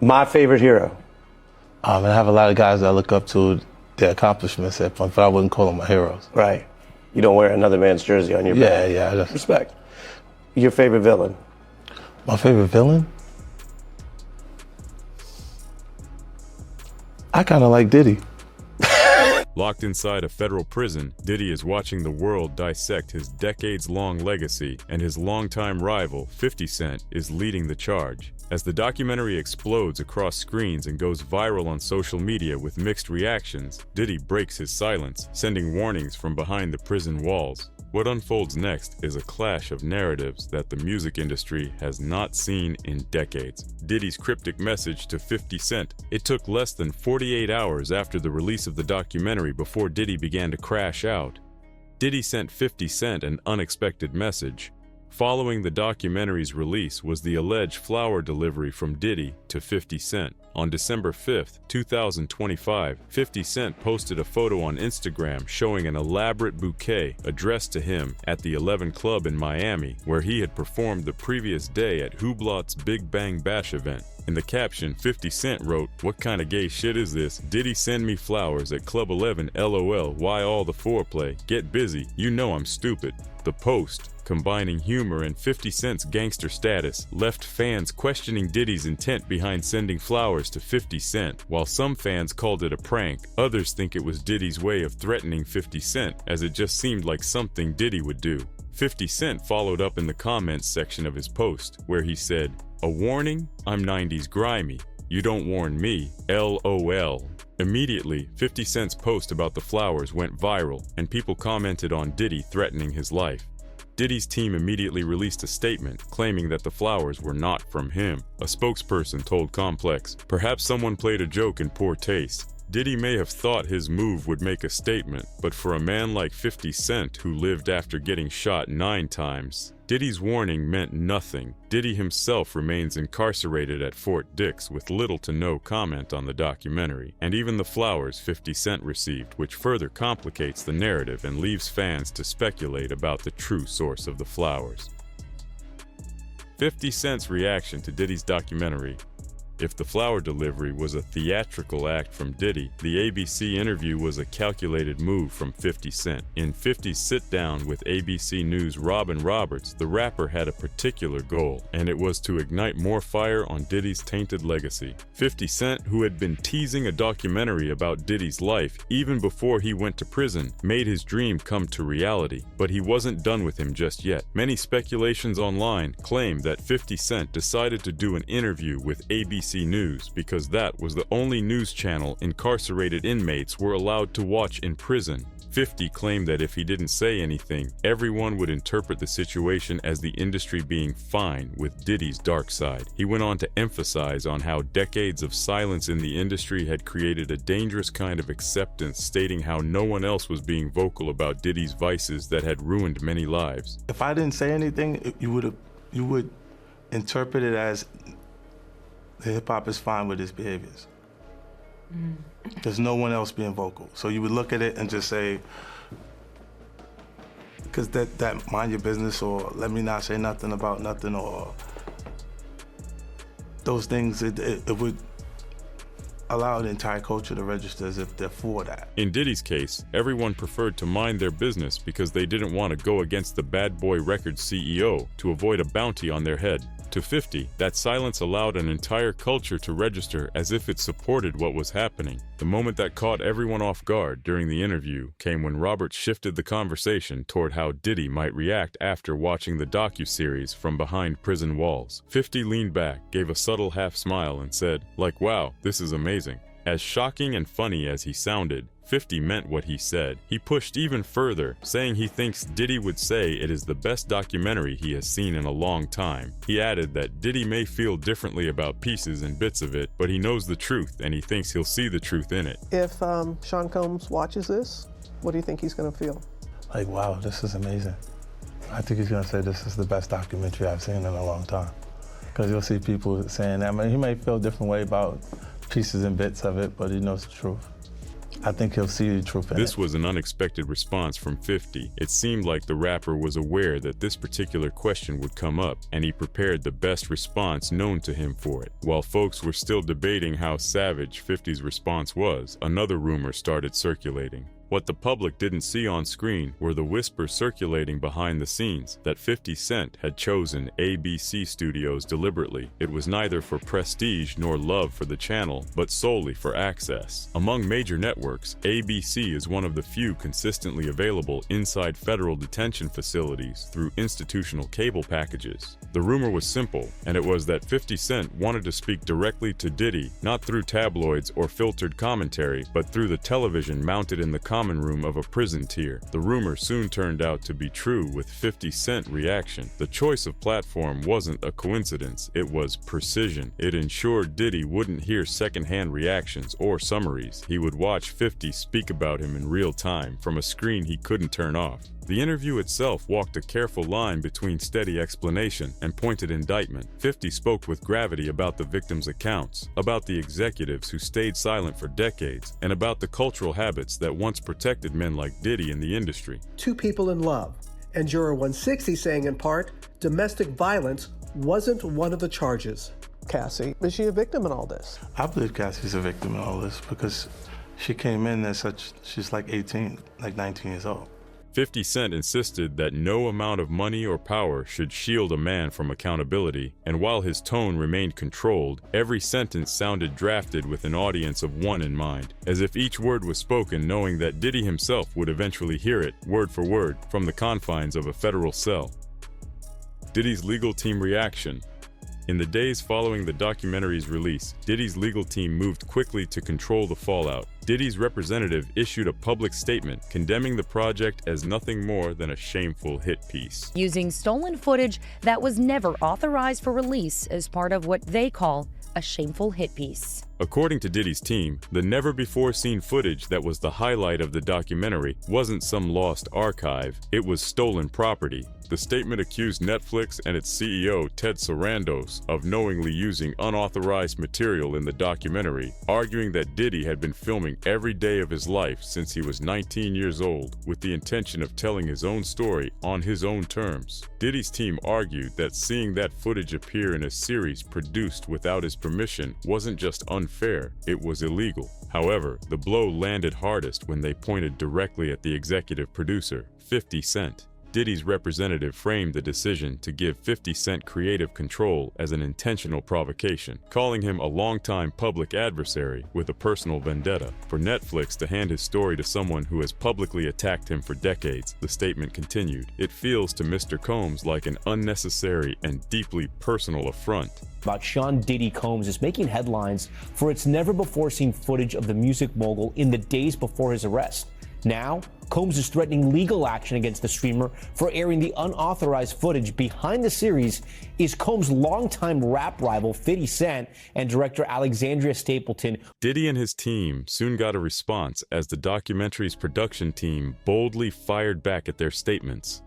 My favorite hero. And I have a lot of guys that I look up to their accomplishments, but I wouldn't call them my heroes. Right. You don't wear another man's jersey on your back. Yeah. Respect. Your favorite villain? My favorite villain? I kind of like Diddy. Locked inside a federal prison, Diddy is watching the world dissect his decades-long legacy, and his longtime rival, 50 Cent, is leading the charge. As the documentary explodes across screens and goes viral on social media with mixed reactions, Diddy breaks his silence, sending warnings from behind the prison walls. What unfolds next is a clash of narratives that the music industry has not seen in decades. Diddy's cryptic message to 50 Cent. It took less than 48 hours after the release of the documentary before Diddy began to crash out. Diddy sent 50 Cent an unexpected message. Following the documentary's release was the alleged flower delivery from Diddy to 50 Cent. On December 5, 2025, 50 Cent posted a photo on Instagram showing an elaborate bouquet addressed to him at the 11 Club in Miami, where he had performed the previous day at Hublot's Big Bang Bash event. In the caption, 50 Cent wrote, "What kind of gay shit is this? Diddy send me flowers at Club 11, LOL, why all the foreplay? Get busy, you know I'm stupid." The post, combining humor and 50 Cent's gangster status, left fans questioning Diddy's intent behind sending flowers to 50 Cent. While some fans called it a prank, others think it was Diddy's way of threatening 50 Cent, as it just seemed like something Diddy would do. 50 Cent followed up in the comments section of his post, where he said, "A warning? I'm 90s grimy. You don't warn me, LOL." Immediately, 50 Cent's post about the flowers went viral, and people commented on Diddy threatening his life. Diddy's team immediately released a statement claiming that the flowers were not from him. A spokesperson told Complex, "Perhaps someone played a joke in poor taste. Diddy may have thought his move would make a statement, but for a man like 50 Cent who lived after getting shot 9 times, Diddy's warning meant nothing." Diddy himself remains incarcerated at Fort Dix with little to no comment on the documentary, and even the flowers 50 Cent received, which further complicates the narrative and leaves fans to speculate about the true source of the flowers. 50 Cent's reaction to Diddy's documentary. If the flower delivery was a theatrical act from Diddy, the ABC interview was a calculated move from 50 Cent. In 50's sit-down with ABC News' Robin Roberts, the rapper had a particular goal, and it was to ignite more fire on Diddy's tainted legacy. 50 Cent, who had been teasing a documentary about Diddy's life even before he went to prison, made his dream come to reality, but he wasn't done with him just yet. Many speculations online claim that 50 Cent decided to do an interview with ABC News because that was the only news channel incarcerated inmates were allowed to watch in prison. 50 claimed that if he didn't say anything, everyone would interpret the situation as the industry being fine with Diddy's dark side. He went on to emphasize on how decades of silence in the industry had created a dangerous kind of acceptance, stating how no one else was being vocal about Diddy's vices that had ruined many lives. If I didn't say anything, you would interpret it as the hip-hop is fine with his behaviors. There's no one else being vocal. So you would look at it and just say, because that mind your business, or let me not say nothing about nothing, or those things, it would allow the entire culture to register as if they're for that. In Diddy's case, everyone preferred to mind their business because they didn't want to go against the Bad Boy Records CEO to avoid a bounty on their head. To 50, that silence allowed an entire culture to register as if it supported what was happening. The moment that caught everyone off guard during the interview came when Robert shifted the conversation toward how Diddy might react after watching the docuseries from behind prison walls. 50 leaned back, gave a subtle half smile and said, like, "Wow, this is amazing." As shocking and funny as he sounded, 50 meant what he said. He pushed even further, saying he thinks Diddy would say it is the best documentary he has seen in a long time. He added that Diddy may feel differently about pieces and bits of it, but he knows the truth and he thinks he'll see the truth in it. If Sean Combs watches this, what do you think he's going to feel? Like, wow, this is amazing. I think he's going to say this is the best documentary I've seen in a long time. Because you'll see people saying that. I mean, he may feel a different way about pieces and bits of it, but he knows the truth. I think he'll see the truth in This it. was an unexpected response from 50. It seemed like the rapper was aware that this particular question would come up, and he prepared the best response known to him for it. While folks were still debating how savage 50's response was, another rumor started circulating. What the public didn't see on screen were the whispers circulating behind the scenes that 50 Cent had chosen ABC Studios deliberately. It was neither for prestige nor love for the channel, but solely for access. Among major networks, ABC is one of the few consistently available inside federal detention facilities through institutional cable packages. The rumor was simple, and it was that 50 Cent wanted to speak directly to Diddy, not through tabloids or filtered commentary, but through the television mounted in the common room of a prison tier. The rumor soon turned out to be true with 50 Cent reaction. The choice of platform wasn't a coincidence, it was precision. It ensured Diddy wouldn't hear secondhand reactions or summaries. He would watch 50 speak about him in real time from a screen he couldn't turn off. The interview itself walked a careful line between steady explanation and pointed indictment. 50 spoke with gravity about the victims' accounts, about the executives who stayed silent for decades, and about the cultural habits that once protected men like Diddy in the industry. Two people in love, and Juror 160 saying in part, domestic violence wasn't one of the charges. Cassie, is she a victim in all this? I believe Cassie's a victim in all this because she came in as such, she's like 18, like 19 years old. 50 Cent insisted that no amount of money or power should shield a man from accountability, and while his tone remained controlled, every sentence sounded drafted with an audience of one in mind, as if each word was spoken knowing that Diddy himself would eventually hear it, word for word, from the confines of a federal cell. Diddy's legal team reaction. In the days following the documentary's release, Diddy's legal team moved quickly to control the fallout. Diddy's representative issued a public statement condemning the project as nothing more than a shameful hit piece. Using stolen footage that was never authorized for release as part of what they call a shameful hit piece. According to Diddy's team, the never-before-seen footage that was the highlight of the documentary wasn't some lost archive, it was stolen property. The statement accused Netflix and its CEO, Ted Sarandos, of knowingly using unauthorized material in the documentary, arguing that Diddy had been filming every day of his life since he was 19 years old, with the intention of telling his own story on his own terms. Diddy's team argued that seeing that footage appear in a series produced without his permission wasn't just unfair, it was illegal. However, the blow landed hardest when they pointed directly at the executive producer, 50 Cent. Diddy's representative framed the decision to give 50 Cent creative control as an intentional provocation, calling him a longtime public adversary with a personal vendetta. For Netflix to hand his story to someone who has publicly attacked him for decades, the statement continued, it feels to Mr. Combs like an unnecessary and deeply personal affront. About Sean Diddy Combs is making headlines for its never-before-seen footage of the music mogul in the days before his arrest. Now, Combs is threatening legal action against the streamer for airing the unauthorized footage. Behind the series is Combs' longtime rap rival 50 Cent and director Alexandria Stapleton. Diddy and his team soon got a response as the documentary's production team boldly fired back at their statements.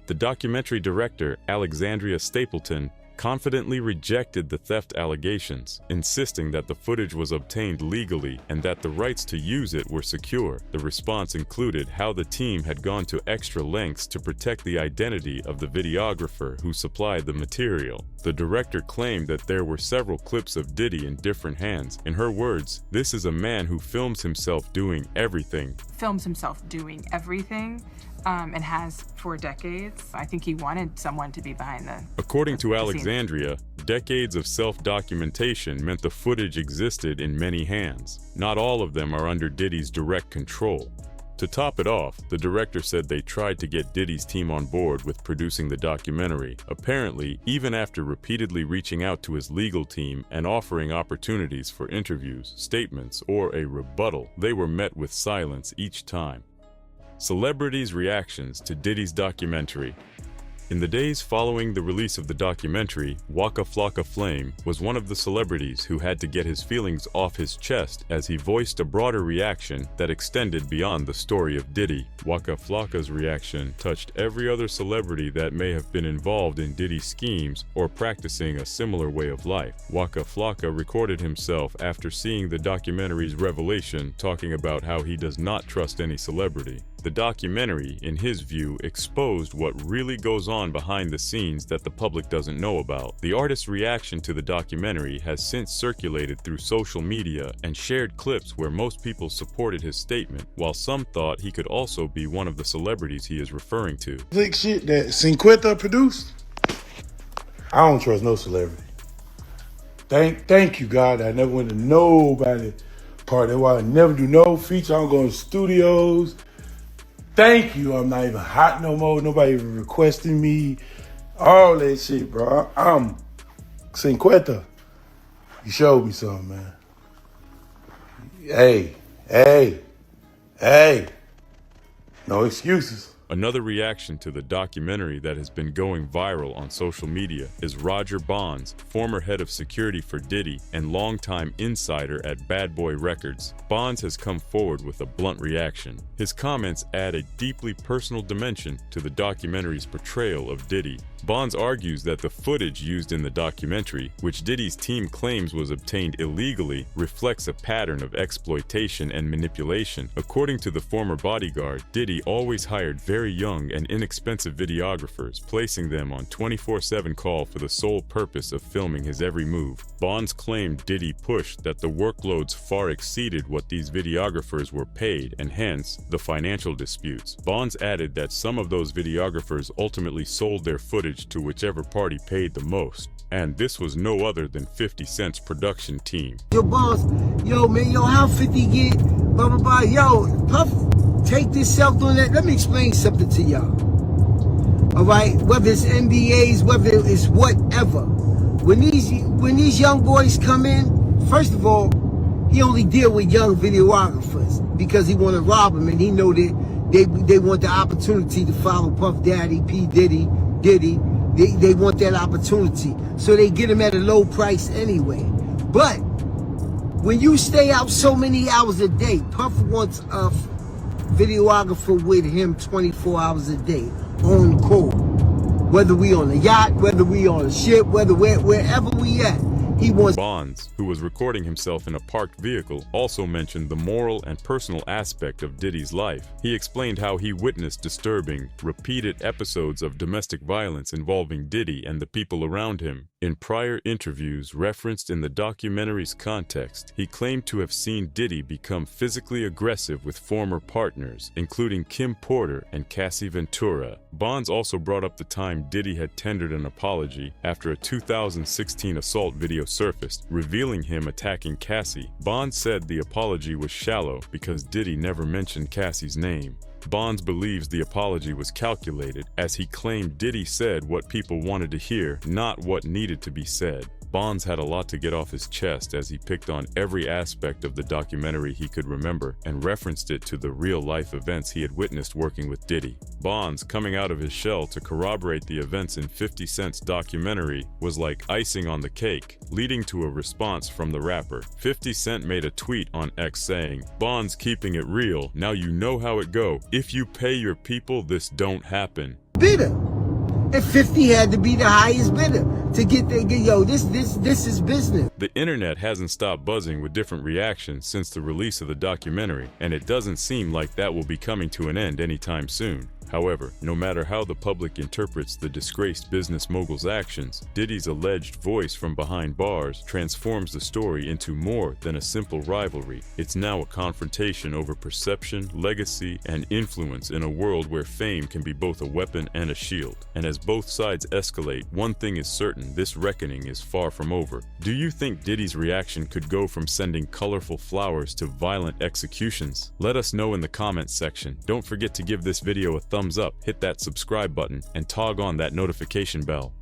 The documentary director, Alexandria Stapleton, confidently rejected the theft allegations, insisting that the footage was obtained legally and that the rights to use it were secure. The response included how the team had gone to extra lengths to protect the identity of the videographer who supplied the material. The director claimed that there were several clips of Diddy in different hands. In her words, this is a man who films himself doing everything. Films himself doing everything. And has for decades. I think he wanted someone to be behind the According to the Alexandria, decades of self-documentation meant the footage existed in many hands. Not all of them are under Diddy's direct control. To top it off, the director said they tried to get Diddy's team on board with producing the documentary. Apparently, even after repeatedly reaching out to his legal team and offering opportunities for interviews, statements, or a rebuttal, they were met with silence each time. Celebrities' reactions to Diddy's documentary. In the days following the release of the documentary, Waka Flocka Flame was one of the celebrities who had to get his feelings off his chest as he voiced a broader reaction that extended beyond the story of Diddy. Waka Flocka's reaction touched every other celebrity that may have been involved in Diddy's schemes or practicing a similar way of life. Waka Flocka recorded himself after seeing the documentary's revelation, talking about how he does not trust any celebrity. The documentary, in his view, exposed what really goes on behind the scenes that the public doesn't know about. The artist's reaction to the documentary has since circulated through social media and shared clips where most people supported his statement, while some thought he could also be one of the celebrities he is referring to. Slick shit that Cinquetta produced, I don't trust no celebrity. Thank you, God. I never went to nobody party. That's why I never do no feature. I don't go to studios. Thank you. I'm not even hot no more. Nobody even requesting me. All that shit, bro. I'm Cinquetta. You showed me something, man. Hey. No excuses. Another reaction to the documentary that has been going viral on social media is Roger Bonds, former head of security for Diddy and longtime insider at Bad Boy Records. Bonds has come forward with a blunt reaction. His comments add a deeply personal dimension to the documentary's portrayal of Diddy. Bonds argues that the footage used in the documentary, which Diddy's team claims was obtained illegally, reflects a pattern of exploitation and manipulation. According to the former bodyguard, Diddy always hired very young and inexpensive videographers, placing them on 24/7 call for the sole purpose of filming his every move. Bonds claimed Diddy pushed that the workloads far exceeded what these videographers were paid, and hence the financial disputes. Bonds added that some of those videographers ultimately sold their footage to whichever party paid the most, and this was no other than 50 Cent's production team. Yo, boss, yo, man, yo, how 50 get, blah, blah, blah, yo, Puff, take this self doing that. Let me explain something to y'all. All right, whether it's NDAs, whether it's whatever. When these young boys come in, first of all, he only deal with young videographers because he want to rob them, and he know that they want the opportunity to follow Puff Daddy, P. Diddy. They want that opportunity. So they get him at a low price anyway. But when you stay out so many hours a day, Puff wants a videographer with him 24 hours a day on call. Whether we on a yacht, whether we on a ship, wherever we at. He wants. Bonds, who was recording himself in a parked vehicle, also mentioned the moral and personal aspect of Diddy's life. He explained how he witnessed disturbing, repeated episodes of domestic violence involving Diddy and the people around him. In prior interviews referenced in the documentary's context, he claimed to have seen Diddy become physically aggressive with former partners, including Kim Porter and Cassie Ventura. Bonds also brought up the time Diddy had tendered an apology after a 2016 assault video surfaced, revealing him attacking Cassie. Bonds said the apology was shallow because Diddy never mentioned Cassie's name. Bonds believes the apology was calculated, as he claimed Diddy said what people wanted to hear, not what needed to be said. Bonds had a lot to get off his chest as he picked on every aspect of the documentary he could remember and referenced it to the real-life events he had witnessed working with Diddy. Bonds, coming out of his shell to corroborate the events in 50 Cent's documentary, was like icing on the cake, leading to a response from the rapper. 50 Cent made a tweet on X saying, "Bonds keeping it real, now you know how it go. If you pay your people, this don't happen." Bidder. And 50 had to be the highest bidder to get there. Yo, this is business. The internet hasn't stopped buzzing with different reactions since the release of the documentary, and it doesn't seem like that will be coming to an end anytime soon. However, no matter how the public interprets the disgraced business mogul's actions, Diddy's alleged voice from behind bars transforms the story into more than a simple rivalry. It's now a confrontation over perception, legacy, and influence in a world where fame can be both a weapon and a shield. And as both sides escalate, one thing is certain: this reckoning is far from over. Do you think Diddy's reaction could go from sending colorful flowers to violent executions? Let us know in the comments section. Don't forget to give this video a thumbs up, hit that subscribe button, and tog on that notification bell.